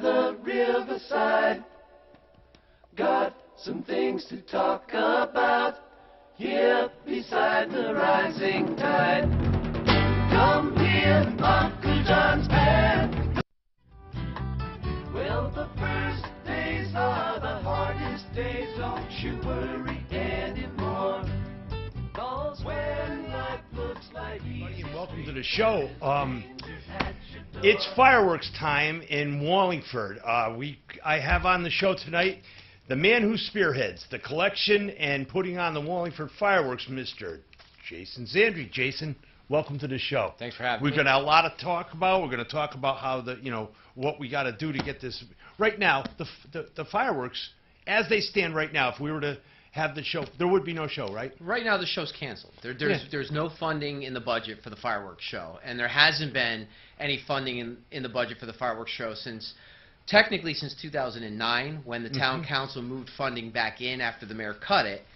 the riverside. Got some things to talk about here beside the rising tide. Come hear Uncle John's band. Well, the first days are the hardest days, don't you worry anymore. 'Cause when life looks like easy. Welcome to the show. It's fireworks time in Wallingford. I have on the show tonight the man who spearheads the collection and putting on the Wallingford fireworks, Mr. Jason Zandri. Jason, welcome to the show. Thanks for having me. We've got a lot to talk about. We're going to talk about how what we got to do to get this. Right now, the fireworks, as they stand right now, if we were to have the show, there would be no show, right? Right now, the show's canceled. There's no funding in the budget for the fireworks show, and there hasn't been any funding in the budget for the fireworks show since 2009, when the town council moved funding back in after the mayor cut it.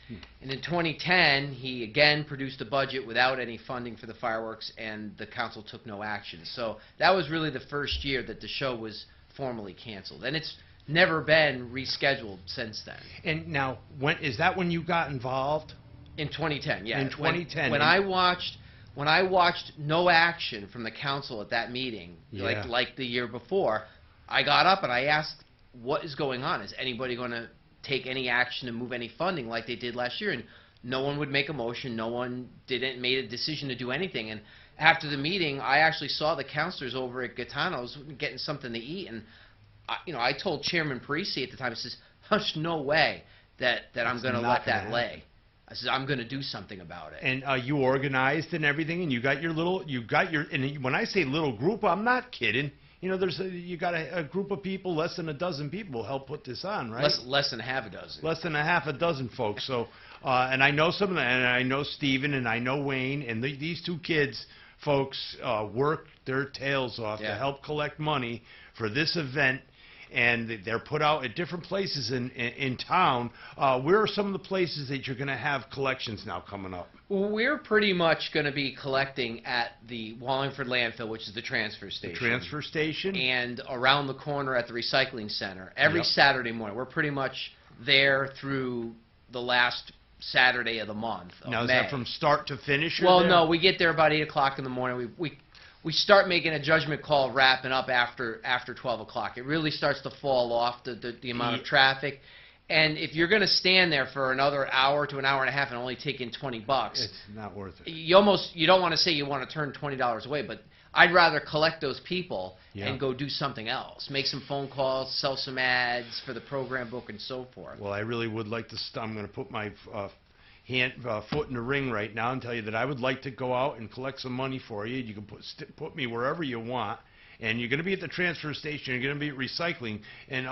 And in 2010, he again produced a budget without any funding for the fireworks, and the council took no action. So that was really the first year that the show was formally canceled, and it's never been rescheduled since then. And now, when you got involved? In 2010, yeah. In 2010. When I watched no action from the council at that meeting, like the year before, I got up and I asked, what is going on? Is anybody going to take any action to move any funding like they did last year? And no one would make a motion. No one made a decision to do anything. And after the meeting, I actually saw the councilors over at Gaetano's getting something to eat, and I told Chairman Parisi at the time, I says, there's no way that I'm going to let that lay. I said, I'm going to do something about it. And you organized and everything, and and when I say little group, I'm not kidding. You got a group of people, less than a dozen people help put this on, right? Less than half a dozen. Less than half a dozen folks. So, and I know some of them, and I know Stephen, and I know Wayne, and these two kids, folks, work their tails off to help collect money for this event. And they're put out at different places in town. Where are some of the places that you're going to have collections now coming up? Well, we're pretty much going to be collecting at the Wallingford landfill, which is the transfer station. The transfer station? And around the corner at the recycling center. Every Saturday morning. We're pretty much there through the last Saturday of the month of Now, is May. that from start to finish? Well, no. We get there about 8 o'clock in the morning. We start making a judgment call wrapping up after 12 o'clock. It really starts to fall off, the amount of traffic. And if you're going to stand there for another hour to an hour and a half and only take in $20, it's not worth it. You don't want to say you want to turn $20 away, but I'd rather collect those people and go do something else. Make some phone calls, sell some ads for the program book and so forth. Well, I really would like to I'm going to put my foot in the ring right now and tell you that I would like to go out and collect some money for you. You can put me wherever you want, and you're going to be at the transfer station. You're going to be at recycling, and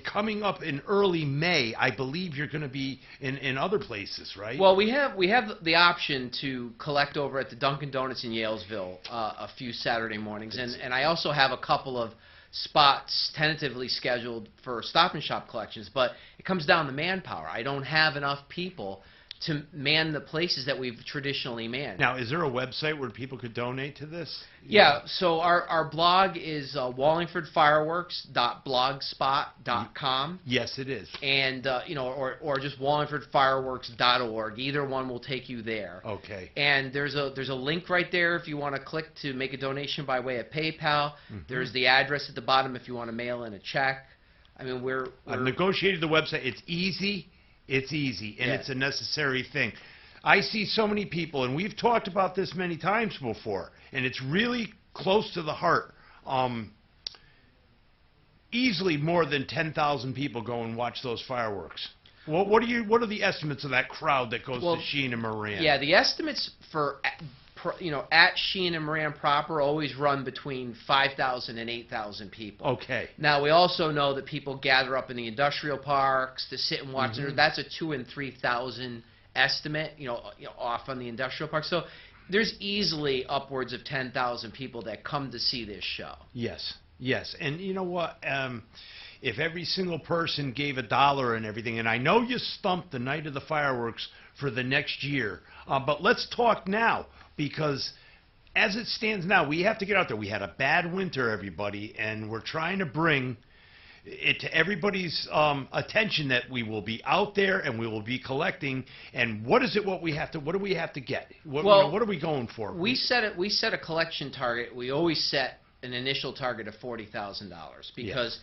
coming up in early May, I believe you're going to be in other places, right? Well, we have the option to collect over at the Dunkin' Donuts in Yalesville a few Saturday mornings, and I also have a couple of spots tentatively scheduled for Stop and Shop collections, but it comes down to manpower. I don't have enough people to man the places that we've traditionally manned. Now, is there a website where people could donate to this? Yeah, so our blog is wallingfordfireworks.blogspot.com. Yes, it is. And, or just wallingfordfireworks.org. Either one will take you there. Okay. And there's a link right there if you want to click to make a donation by way of PayPal. There's the address at the bottom if you want to mail in a check. I mean, I've negotiated the website. It's easy. It's easy, and it's a necessary thing. I see so many people, and we've talked about this many times before, and it's really close to the heart. Easily more than 10,000 people go and watch those fireworks. What are the estimates of that crowd that goes to Sheen and Moran? Yeah, the estimates for at Sheen and Moran proper always run between 5,000 and 8,000 people. Okay. Now, we also know that people gather up in the industrial parks to sit and watch. That's a 2,000 and 3,000 estimate, off on the industrial park. So there's easily upwards of 10,000 people that come to see this show. Yes, yes. And you know what? If every single person gave $1 and everything, and I know you stumped the night of the fireworks for the next year, but let's talk now, because as it stands now, we have to get out there. We had a bad winter, everybody, and we're trying to bring it to everybody's attention that we will be out there and we will be collecting. And what is it? What do we have to get? What are we going for? We set a collection target. We always set an initial target of $40,000 because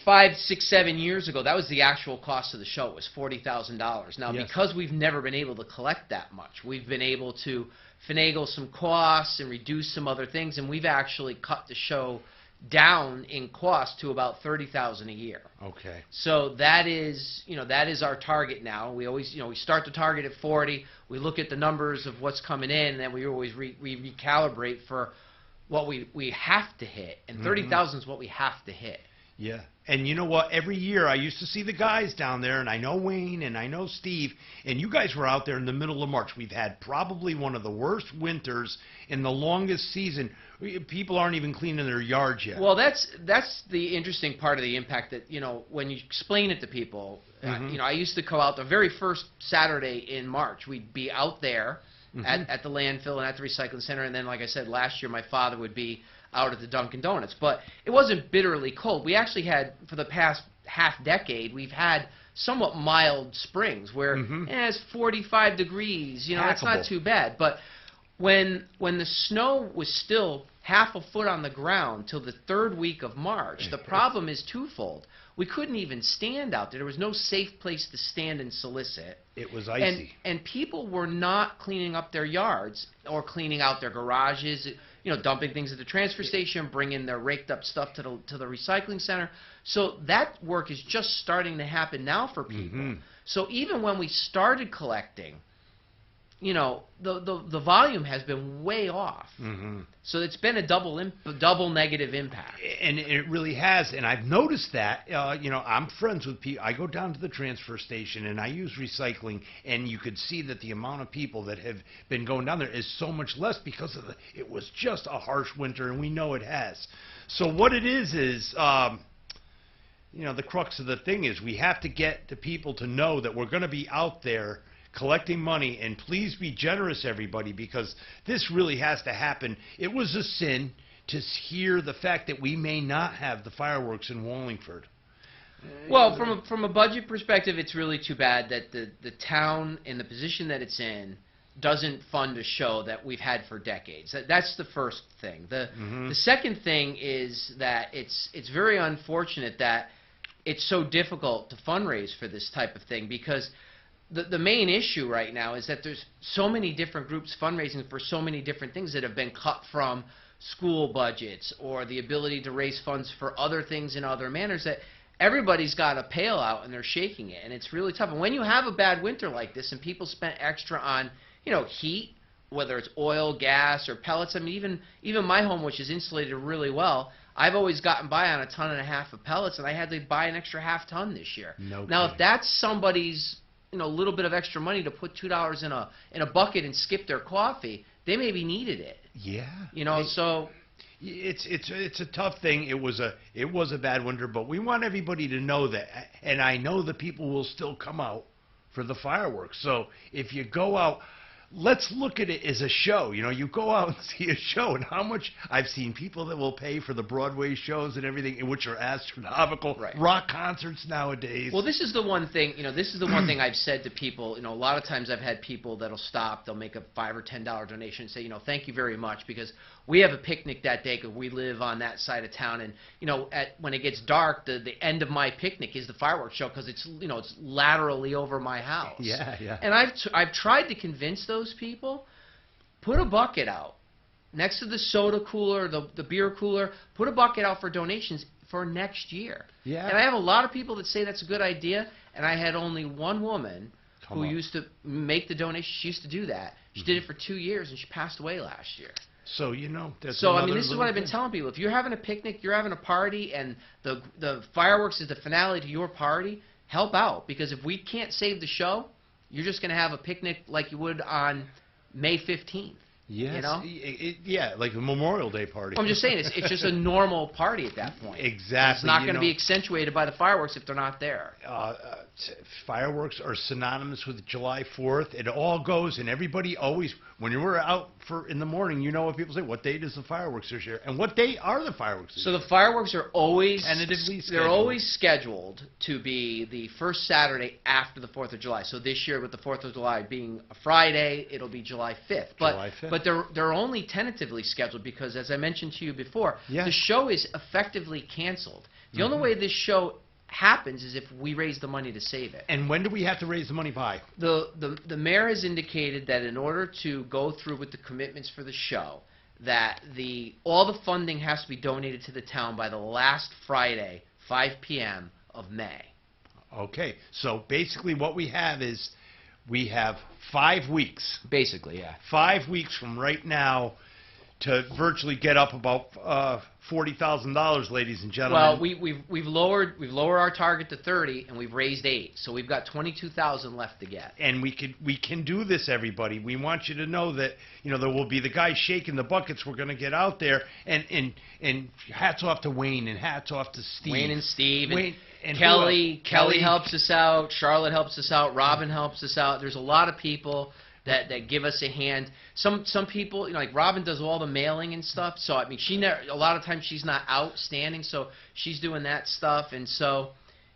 5, 6, 7 years ago, that was the actual cost of the show. It was $40,000. Now, because we've never been able to collect that much, we've been able to finagle some costs and reduce some other things, and we've actually cut the show down in cost to about $30,000 a year. Okay. So that is our target now. We always, we start the target at 40. We look at the numbers of what's coming in, and then we always we recalibrate for what we have to hit, and 30,000 is what we have to hit. Yeah. And you know what? Every year I used to see the guys down there, and I know Wayne and I know Steve, and you guys were out there in the middle of March. We've had probably one of the worst winters in the longest season. People aren't even cleaning their yards yet. Well, that's the interesting part of the impact that, when you explain it to people, I used to go out the very first Saturday in March. We'd be out there at the landfill and at the recycling center, and then, like I said, last year my father would be out at the Dunkin' Donuts. But it wasn't bitterly cold. We actually had, for the past half decade, we've had somewhat mild springs where it's 45 degrees. It's not too bad. But when the snow was still half a foot on the ground till the third week of March, the problem is twofold. We couldn't even stand out there. There was no safe place to stand and solicit. It was icy. And people were not cleaning up their yards or cleaning out their garages, dumping things at the transfer station, bringing their raked up stuff to the recycling center. So that work is just starting to happen now for people. So even when we started collecting, the volume has been way off. So it's been a double negative impact. And it really has. And I've noticed that. I'm friends with people. I go down to the transfer station and I use recycling, and you could see that the amount of people that have been going down there is so much less because of it was just a harsh winter, and we know it has. So what it is the crux of the thing is we have to get the people to know that we're going to be out there collecting money, and please be generous, everybody, because this really has to happen. It was a sin to hear the fact that we may not have the fireworks in Wallingford. Well, from a budget perspective, it's really too bad that the town, in the position that it's in, doesn't fund a show that we've had for decades. That's the first thing. The second thing is that it's very unfortunate that it's so difficult to fundraise for this type of thing, because the main issue right now is that there's so many different groups fundraising for so many different things that have been cut from school budgets or the ability to raise funds for other things in other manners, that everybody's got a pail out and they're shaking it, and it's really tough. And when you have a bad winter like this and people spent extra on heat, whether it's oil, gas, or pellets, I mean, even my home, which is insulated really well, I've always gotten by on 1.5 tons of pellets, and I had to buy an extra half ton this year. Now, if that's somebody's a little bit of extra money to put $2 in a bucket and skip their coffee, they maybe needed it. Yeah. So it's a tough thing. It was a bad winter, but we want everybody to know that, and I know the people will still come out for the fireworks. So if you go out, let's look at it as a show. You go out and see a show, and how much I've seen people that will pay for the Broadway shows and everything, which are astronomical. Right. Rock concerts nowadays. Well, this is the one thing. This is the one thing I've said to people. A lot of times I've had people that'll stop. They'll make a $5 or $10 donation and say, thank you very much, because we have a picnic that day because we live on that side of town, and when it gets dark, the end of my picnic is the fireworks show because it's it's laterally over my house. Yeah. And I've tried to convince those people, put a bucket out next to the soda cooler, the beer cooler. Put a bucket out for donations for next year. Yeah. And I have a lot of people that say that's a good idea, and I had only one woman who used to make the donation. She used to do that. She did it for 2 years, and she passed away last year. So that's this is what I've been telling people. If you're having a picnic, you're having a party, and the fireworks is the finale to your party, help out, because if we can't save the show, you're just going to have a picnic like you would on May 15th. Yes. You know? Yeah, like a Memorial Day party. I'm just saying, it's just a normal party at that point. Exactly. It's not going to be accentuated by the fireworks if they're not there. Fireworks are synonymous with July 4th. It all goes, and everybody always, when you were out in the morning, you know what people say, what date is the fireworks this year? And what date are the fireworks this year? So the fireworks are always Tentatively scheduled. They're always scheduled to be the first Saturday after the 4th of July. So this year, with the 4th of July being a Friday, it'll be July 5th. But they're only tentatively scheduled because, as I mentioned to you before, the show is effectively canceled. The only way this show happens is if we raise the money to save it. And when do we have to raise the money by? The mayor has indicated that in order to go through with the commitments for the show, that all the funding has to be donated to the town by the last Friday, 5 p.m. of May. Okay, so basically what we have is we have 5 weeks. Basically, yeah. 5 weeks from right now to virtually get up about $40,000, ladies and gentlemen. Well, we've lowered our target to 30, and we've raised 8, so we've got 22,000 left to get. And we can do this, everybody. We want you to know that there will be the guys shaking the buckets. We're going to get out there, and hats off to Wayne, and hats off to Steve. Wayne and Steve, and Kelly. Kelly helps us out. Charlotte helps us out. Robin helps us out. There's a lot of people that give us a hand. Some people, like Robin does all the mailing and stuff. So I mean, a lot of times she's not outstanding, so she's doing that stuff. And so,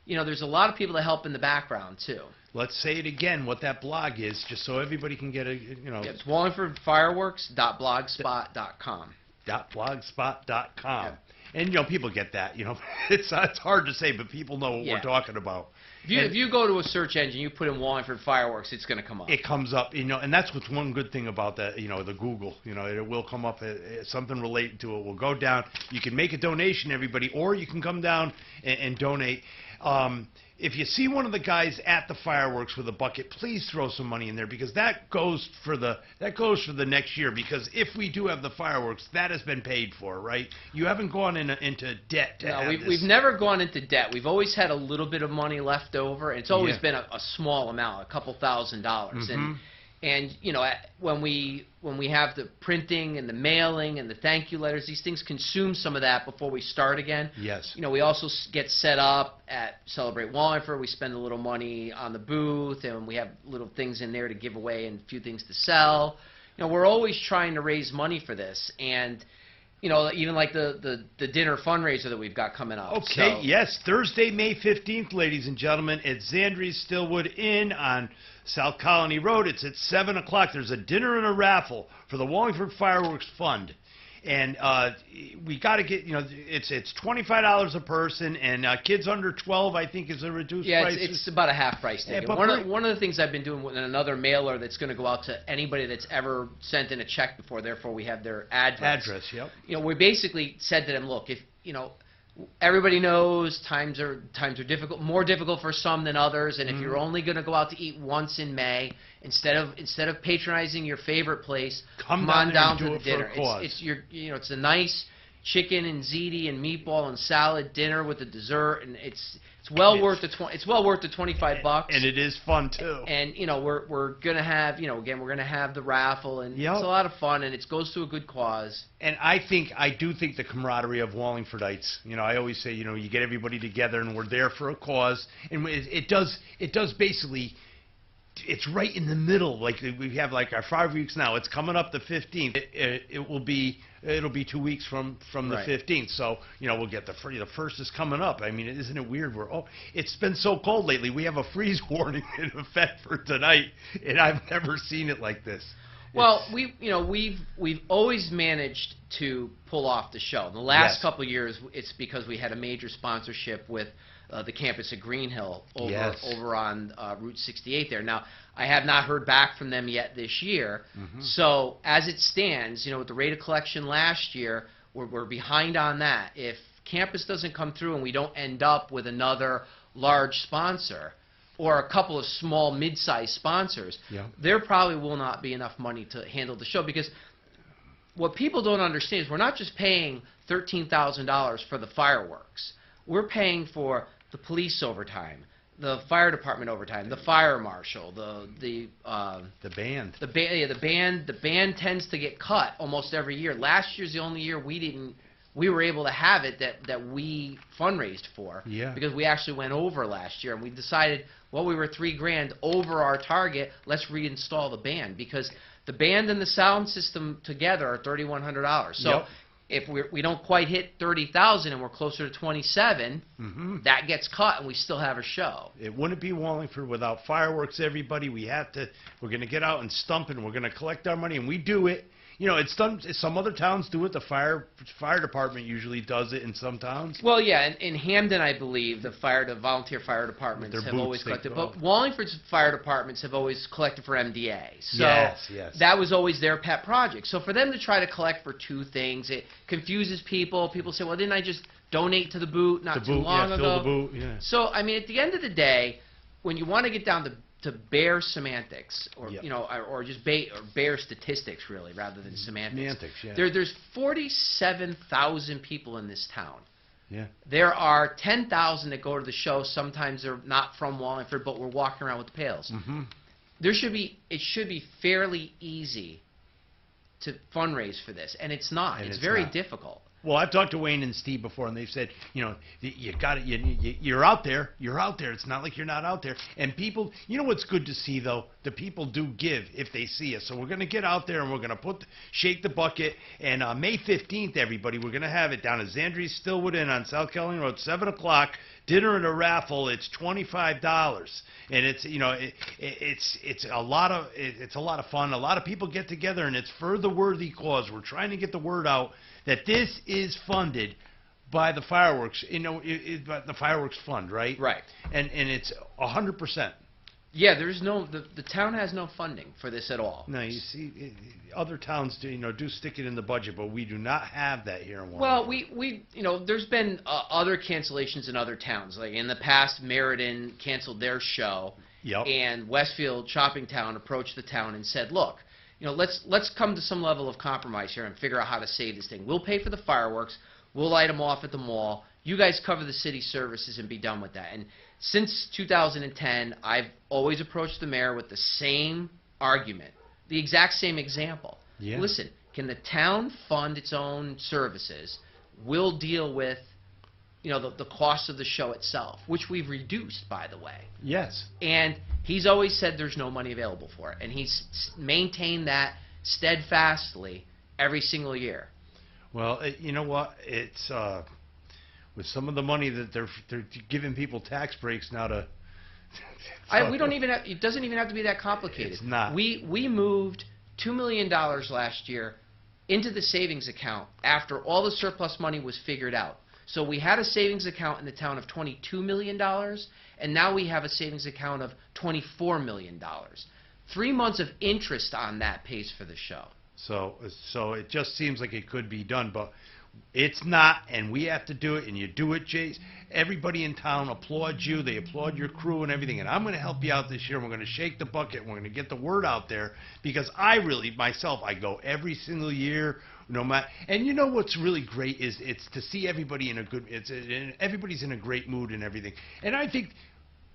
there's a lot of people that help in the background too. Let's say it again, what that blog is, just so everybody can get It's WallingfordFireworks.blogspot.com. .blogspot.com. Yeah. And people get that. It's hard to say, but people know what we're talking about. If you go to a search engine, you put in Wallingford Fireworks, it's going to come up. It comes up, and that's what's one good thing about that, the Google. It will come up, something related to it will go down. You can make a donation, everybody, or you can come down and donate. If you see one of the guys at the fireworks with a bucket, please throw some money in there, because that goes for the next year. Because if we do have the fireworks, that has been paid for, right? You haven't gone into debt to have this. We've never gone into debt. We've always had a little bit of money left over. It's always been a small amount, a couple $1,000s. And when we have the printing and the mailing and the thank you letters, these things consume some of that before we start again. Yes. We also get set up at Celebrate Wallingford. We spend a little money on the booth, and we have little things in there to give away and a few things to sell. We're always trying to raise money for this, and even like the dinner fundraiser that we've got coming up. Okay, yes, Thursday, May 15th, ladies and gentlemen, at Zandri's Stillwood Inn on South Colony Road. It's at 7 o'clock. There's a dinner and a raffle for the Wallingford Fireworks Fund. And we got to get, it's $25 a person, and kids under 12, I think, is a reduced price. Yeah, it's about a half price ticket. One of the things I've been doing with another mailer that's going to go out to anybody that's ever sent in a check before, therefore we have their address. Yep. We basically said to them, look, if, everybody knows times are difficult, more difficult for some than others, and if you're only going to go out to eat once in May, instead of patronizing your favorite place, come on down to the dinner. It's a nice chicken and ziti and meatball and salad dinner with a dessert, and it's well worth the $25. And it is fun too. And we're gonna have again, we're gonna have the raffle, and it's a lot of fun, and it goes to a good cause. And I do think the camaraderie of Wallingfordites. I always say, you get everybody together, and we're there for a cause, and it does basically. It's right in the middle. Like we have our 5 weeks now. It's coming up the 15th. It'll be 2 weeks from the 15th. So we'll get the first is coming up. I mean, isn't it weird? It's been so cold lately. We have a freeze warning in effect for tonight, and I've never seen it like this. Well, we've always managed to pull off the show. In the last couple of years, it's because we had a major sponsorship with the campus at Greenhill over on Route 68 there. Now, I have not heard back from them yet this year. So as it stands, with the rate of collection last year, we're behind on that. If campus doesn't come through and we don't end up with another large sponsor or a couple of small mid-sized sponsors, there probably will not be enough money to handle the show, because what people don't understand is we're not just paying $13,000 for the fireworks. We're paying for the police overtime, the fire department overtime, the fire marshal, the band. The band tends to get cut almost every year. Last year's the only year we were able to have it that we fundraised for. Yeah. Because we actually went over last year, and we decided, well, we were $3,000 over our target. Let's reinstall the band, because the band and the sound system together are $3,100. So. Yep. If we don't quite hit 30,000 and we're closer to 27, that gets cut and we still have a show. It wouldn't be Wallingford without fireworks, everybody. We're going to get out and stump, and we're going to collect our money, and we do it. You know, it's done. Some other towns do it. The fire department usually does it in some towns. Well, yeah, in Hamden, I believe the volunteer fire departments Their have boots, always collected. well. But Wallingford's fire departments have always collected for MDA. So yes. that was always their pet project. So for them to try to collect for two things, it confuses people. People say, well, didn't I just donate to the boot too long ago? Fill the boot, yeah. So, I mean, at the end of the day, when you want to get down to bare semantics, or Yep. you know, or just bare statistics, really, rather than semantics. Semantics, yeah. There's 47,000 people in this town. Yeah. There are 10,000 that go to the show. Sometimes they're not from Wallingford, but we're walking around with the pails. Mm-hmm. It should be fairly easy to fundraise for this, and it's not. And it's it's very not. difficult. Well, I've talked to Wayne and Steve before, and they've said, you know, you got it. You're out there. You're out there. It's not like you're not out there. And people, you know what's good to see though? The people do give if they see us. So we're going to get out there and we're going to shake the bucket. And May 15th, everybody, we're going to have it down at Zandri's Stillwood Inn on South Kelly Road, 7 o'clock. Dinner and a raffle. It's $25, and it's it's a lot of fun. A lot of people get together, and it's for the worthy cause. We're trying to get the word out that this is funded by the fireworks. You know, the fireworks fund, right? Right. And it's 100%. Yeah, there's the town has no funding for this at all. No, you see, other towns do stick it in the budget, but we do not have that here in Wallingford. Well, we there's been other cancellations in other towns. Like in the past, Meriden canceled their show, Yep. and Westfield Shopping Town approached the town and said, look, let's come to some level of compromise here and figure out how to save this thing. We'll pay for the fireworks. We'll light them off at the mall. You guys cover the city services and be done with that. And since 2010, I've always approached the mayor with the same argument, the exact same example. Yeah. Listen, can the town fund its own services? We'll deal with, the cost of the show itself, which we've reduced, by the way. Yes. And he's always said there's no money available for it, and he's maintained that steadfastly every single year. Well, you know what? It's with some of the money that they're giving people tax breaks now to. We don't even have. It doesn't even have to be that complicated. It's not. We moved $2 million last year into the savings account after all the surplus money was figured out. So we had a savings account in the town of $22 million, and now we have a savings account of $24 million. 3 months of interest on that pays for the show. So it just seems like it could be done, but it's not, and we have to do it, and you do it, Jace. Everybody in town applauds you. They applaud your crew and everything, and I'm going to help you out this year. We're going to shake the bucket. We're going to get the word out there, because I go every single year, no matter. And you know what's really great is it's to see everybody everybody's in a great mood and everything. And I think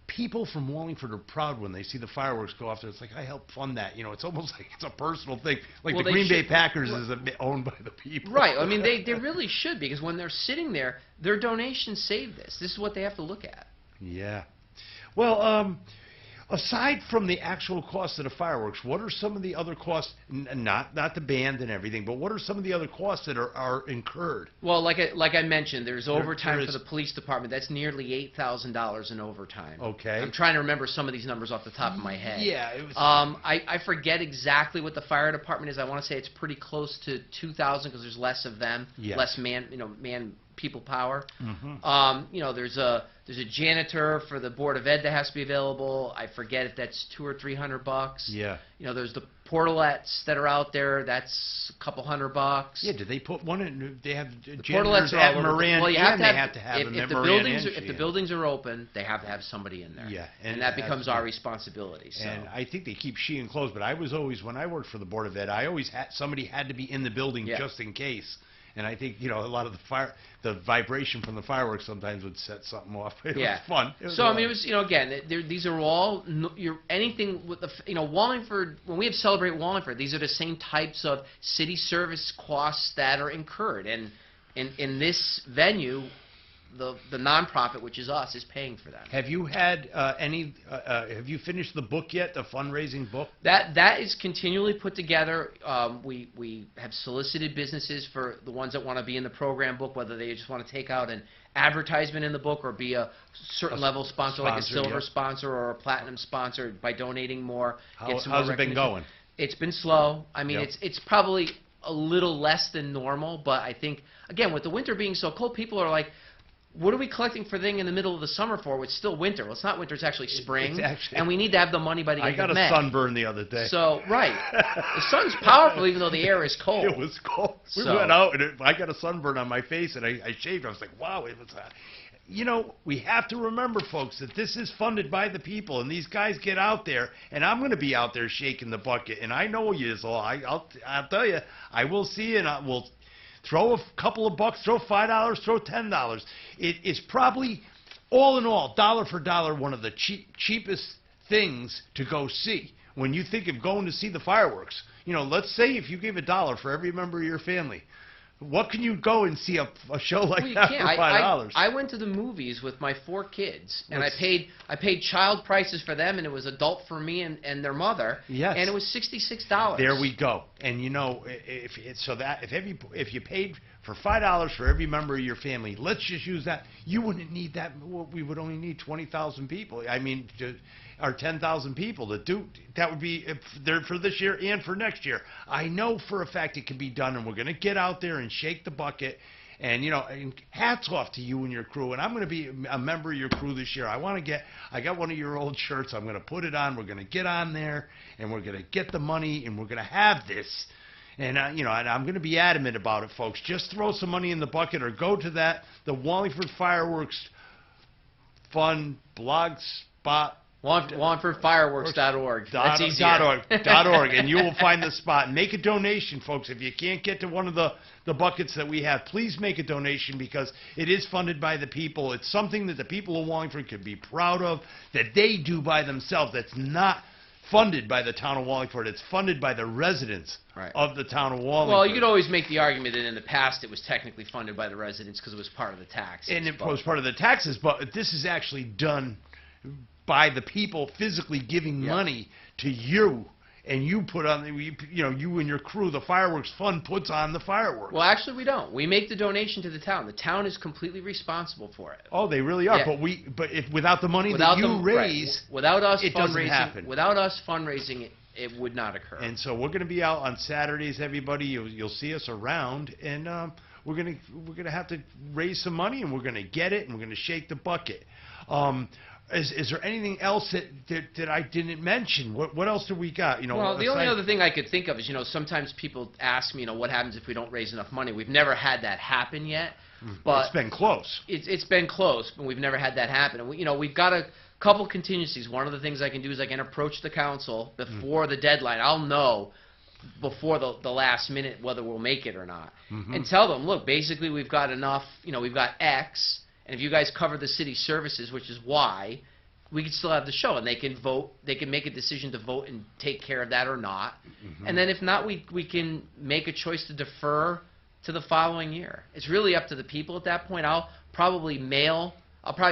people from Wallingford are proud when they see the fireworks go off there. It's like, I helped fund that. It's almost like it's a personal thing. Like the Green Bay Packers is owned by the people. Right. I mean, they really should, because when they're sitting there, their donations save this. This is what they have to look at. Yeah. Well, aside from the actual cost of the fireworks, what are some of the other costs, not the band and everything, but what are some of the other costs that are incurred? Well, like I mentioned, there's overtime for the police department. That's nearly $8,000 in overtime. Okay. I'm trying to remember some of these numbers off the top of my head. Yeah. It was, I forget exactly what the fire department is. I want to say it's pretty close to 2,000 because there's less of them, yes. less people power. Mm-hmm. There's a janitor for the Board of Ed that has to be available. I forget if that's $200 or $300. Yeah. There's the portalettes that are out there. That's a couple $100. Yeah. Did they put one in? They have Portalettes janitors at Moran. Well, you have to have them if at the Moran buildings and if the buildings are open, they have to have somebody in there. Yeah. And that becomes our responsibility. So. And I think they keep Sheehan closed, but I was always, when I worked for the Board of Ed, I always had somebody had to be in the building just in case. And I think, a lot of the vibration from the fireworks sometimes would set something off. It was fun. So, I mean, it was, again, these are all, anything with the, Wallingford, when we have Celebrate Wallingford, these are the same types of city service costs that are incurred. And in this venue, the nonprofit, which is us, is paying for them. Have you had have you finished the book yet, the fundraising book? That is continually put together. We have solicited businesses for the ones that want to be in the program book, whether they just want to take out an advertisement in the book or be a certain level sponsor, like a silver sponsor or a platinum sponsor, by donating more. How's it been going? It's been slow. I mean, it's probably a little less than normal, but I think, again, with the winter being so cold, people are like, what are we collecting for thing in the middle of the summer for? It's still winter. Well, it's not winter. It's actually spring. And we need to have the money by the end of May. I got a sunburn the other day. So, right. The sun's powerful even though the air is cold. It was cold. We went out, and I got a sunburn on my face, and I shaved. I was like, wow, it was hot. We have to remember, folks, that this is funded by the people, and these guys get out there, and I'm going to be out there shaking the bucket, and I know you, so I'll tell you, I will see you, and I will throw a couple of bucks, throw $5, throw $10. It is probably, all in all, dollar for dollar, one of the cheapest things to go see. When you think of going to see the fireworks, let's say if you gave $1 for every member of your family, what can you go and see a show like that for $5? I went to the movies with my 4 kids, and I paid child prices for them, and it was adult for me and their mother. Yes. And it was $66. There we go. And if you paid for $5 for every member of your family, let's just use that. You wouldn't need that. We would only need 20,000 people. I mean, or 10,000 people to do. That would be there for this year and for next year. I know for a fact it can be done, and we're going to get out there and shake the bucket. And and hats off to you and your crew. And I'm going to be a member of your crew this year. I got one of your old shirts. I'm going to put it on. We're going to get on there, and we're going to get the money, and we're going to have this. And and I'm going to be adamant about it, folks. Just throw some money in the bucket, or go to the Wallingford Fireworks Fund blog spot. WallingfordFireworks.org. That's easier. .org, and you will find the spot. Make a donation, folks. If you can't get to one of the buckets that we have, please make a donation, because it is funded by the people. It's something that the people of Wallingford could be proud of, that they do by themselves. That's not funded by the town of Wallingford. It's funded by the residents of the town of Wallingford. Well, you could always make the argument that in the past it was technically funded by the residents because it was part of the taxes. And it was part of the taxes, but this is actually done by the people physically giving money to you, and you put on you and your crew. The fireworks fund puts on the fireworks. Well, actually, we don't. We make the donation to the town. The town is completely responsible for it. Oh, they really are. Yeah. But if without the money that you raise, without us it doesn't happen. Without us fundraising, it would not occur. And so we're going to be out on Saturdays. Everybody, you'll see us around, and we're gonna have to raise some money, and we're going to get it, and we're going to shake the bucket. Is there anything else that I didn't mention? What else do we got? Well, the only other thing I could think of is, sometimes people ask me, what happens if we don't raise enough money? We've never had that happen yet, but it's been close. It's been close, but we've never had that happen. And we've got a couple contingencies. One of the things I can do is I can approach the council before the deadline. I'll know before the last minute whether we'll make it or not, and tell them, look, basically we've got enough. We've got X. And if you guys cover the city services, which is Y, we could still have the show, and they can vote. They can make a decision to vote and take care of that or not. And then if not, we can make a choice to defer to the following year. It's really up to the people at that point. I'll probably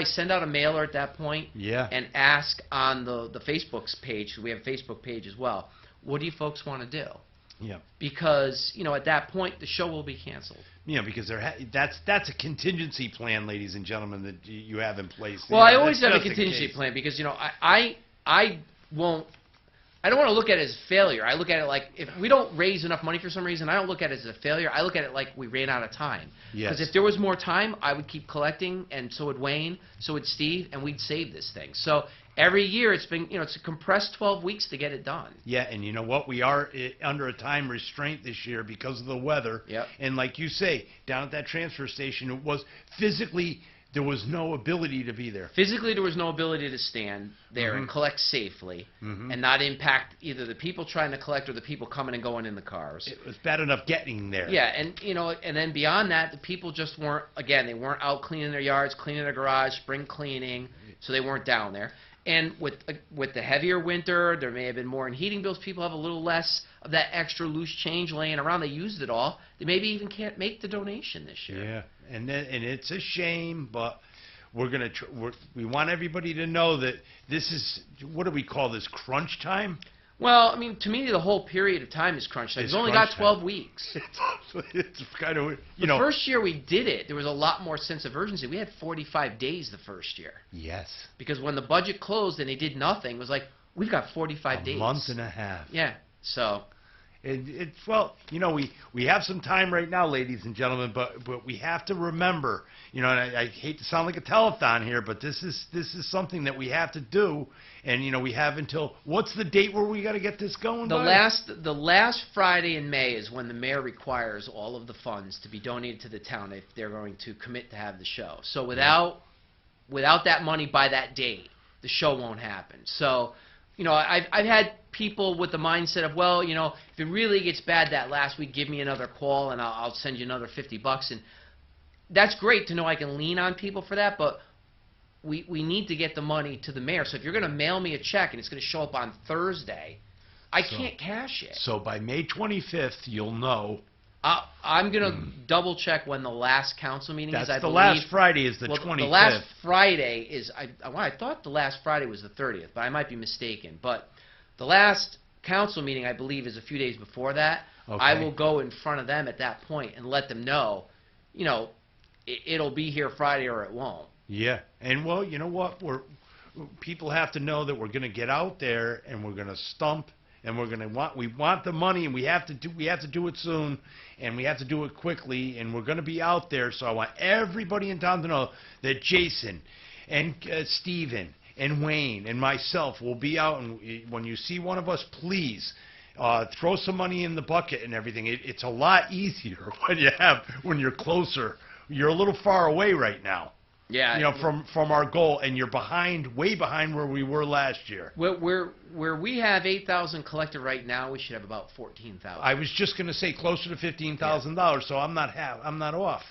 send out a mailer at that point and ask on the Facebook page, we have a Facebook page as well, what do you folks want to do? Yeah. Because, at that point, the show will be canceled. Yeah, because that's a contingency plan, ladies and gentlemen, that you have in place. Well, I always have a contingency plan because, I don't want to look at it as failure. I look at it like, if we don't raise enough money for some reason, I don't look at it as a failure. I look at it like we ran out of time. Yes. Because if there was more time, I would keep collecting, and so would Wayne, so would Steve, and we'd save this thing. So every year it's been, it's a compressed 12 weeks to get it done. Yeah, and you know what? We are under a time restraint this year because of the weather. Yep. And like you say, down at that transfer station, it was physically there was no ability to be there. Physically, there was no ability to stand there and collect safely and not impact either the people trying to collect or the people coming and going in the cars. It was bad enough getting there. Yeah, and and then beyond that, the people just weren't. Again, they weren't out cleaning their yards, cleaning their garage, spring cleaning, so they weren't down there. And with the heavier winter, there may have been more in heating bills. People have a little less of that extra loose change laying around. They used it all. They maybe even can't make the donation this year. Yeah, and it's a shame, but we're gonna we want everybody to know that this is, what do we call this, crunch time? Well, I mean, to me, the whole period of time is crunch time. We've only got 12 weeks. It's kind of, the first year we did it, there was a lot more sense of urgency. We had 45 days the first year. Yes. Because when the budget closed and they did nothing, it was like, we've got 45 days. A month and a half. Yeah, so. It's well, we have some time right now, ladies and gentlemen, but we have to remember, and I hate to sound like a telethon here, but this is something that we have to do, and we have until, what's the date where we got to get this going? The last Friday in May is when the mayor requires all of the funds to be donated to the town if they're going to commit to have the show. So without that money by that date, the show won't happen. So. I've had people with the mindset of, well, if it really gets bad that last week, give me another call and I'll send you another $50. And that's great to know I can lean on people for that, but we need to get the money to the mayor. So if you're going to mail me a check and it's going to show up on Thursday, I can't cash it. So by May 25th, you'll know. I'm going to double check when the last council meeting is. That's the last Friday is the 25th. The last Friday is, I thought the last Friday was the 30th, but I might be mistaken. But the last council meeting, I believe, is a few days before that. Okay. I will go in front of them at that point and let them know, it'll be here Friday or it won't. Yeah, and well, you know what? People have to know that we're going to get out there and we're going to stump. And we want the money, and we have to do it soon, and we have to do it quickly, and we're going to be out there. So I want everybody in town to know that Jason and Steven and Wayne and myself will be out. And when you see one of us, please throw some money in the bucket and everything. It's a lot easier when you're closer. You're a little far away right now. Yeah, from our goal, and you're way behind where we were last year. Where we have 8,000 collected right now, we should have about 14,000. I was just going to say closer to $15,000, so I'm not off.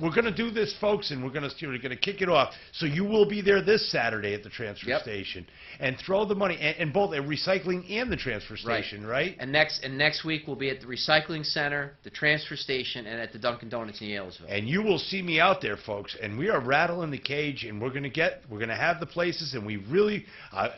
We're going to do this, folks, and we're going to kick it off. So you will be there this Saturday at the transfer station, and throw the money and both at recycling and the transfer station, right? And next week we'll be at the recycling center, the transfer station, and at the Dunkin' Donuts in Yalesville. And you will see me out there, folks. And we are rattling the cage, and we're going to have the places, and we really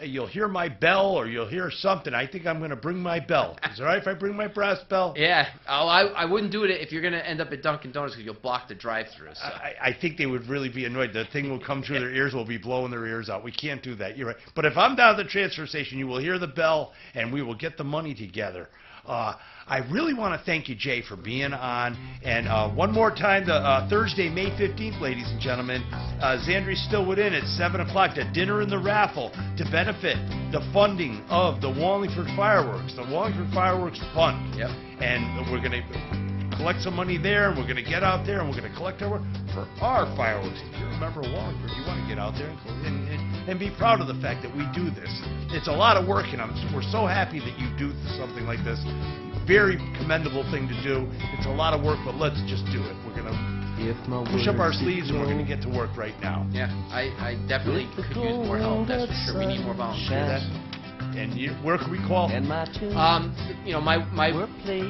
you'll hear my bell or you'll hear something. I think I'm going to bring my bell. Is it all right if I bring my brass bell? Yeah. I wouldn't do it if you're going to end up at Dunkin' Donuts because you'll block the drive-thru. So. I think they would really be annoyed. The thing will come through their ears. We'll be blowing their ears out. We can't do that. You're right. But if I'm down at the transfer station, you will hear the bell, and we will get the money together. I really want to thank you, Jay, for being on. And one more time, the Thursday, May 15th, ladies and gentlemen, Zandri Stillwood Inn at 7 o'clock, the dinner and the raffle to benefit the funding of the Wallingford Fireworks, the Wallingford Fireworks Fund. Yep. And we're going to collect some money there, and we're going to get out there, and we're going to collect our for our fireworks. If you remember Wallingford, you want to get out there and be proud of the fact that we do this. It's a lot of work, and we're so happy that you do something like this. Very commendable thing to do. It's a lot of work, but let's just do it. We're going to push up our sleeves, and we're going to get to work right now. Yeah, I definitely could use more help. That's for sure. We need more volunteers. And where can we call? My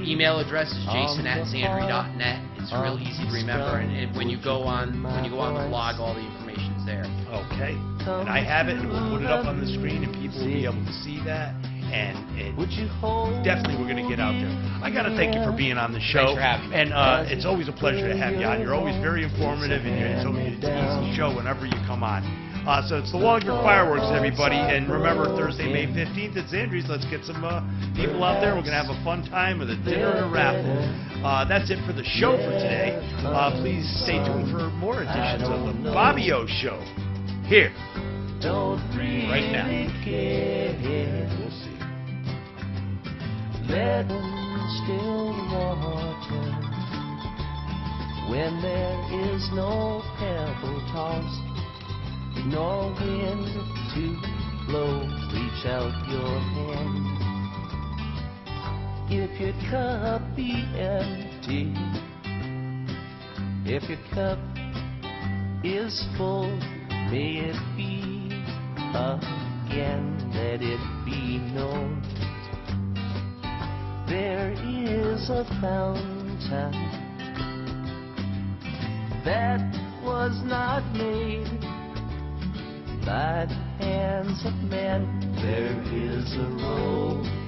email address is jason@zandri.net. It's real easy to remember, and when you go on the blog, all the information's there. Okay. And I have it, and we'll put it up on the screen, and people will be able to see that. And definitely we're going to get out there. I got to thank you for being on the show. Thanks for having me. And it's always a pleasure to have you on. You're always very informative, and it's always an easy show whenever you come on. So it's the Wallingford Fireworks, everybody. And remember, Thursday, May 15th at Zandri's. Let's get some people out there. We're going to have a fun time with a dinner and a raffle. That's it for the show for today. Please stay tuned for more editions of the Bobby O Show here right now. We'll see. Let still water when there is no pebble tossed, nor wind to blow, reach out your hand. If your cup be empty, if your cup is full, may it be again, let it be known. There is a fountain that was not made by the hands of men. There is a road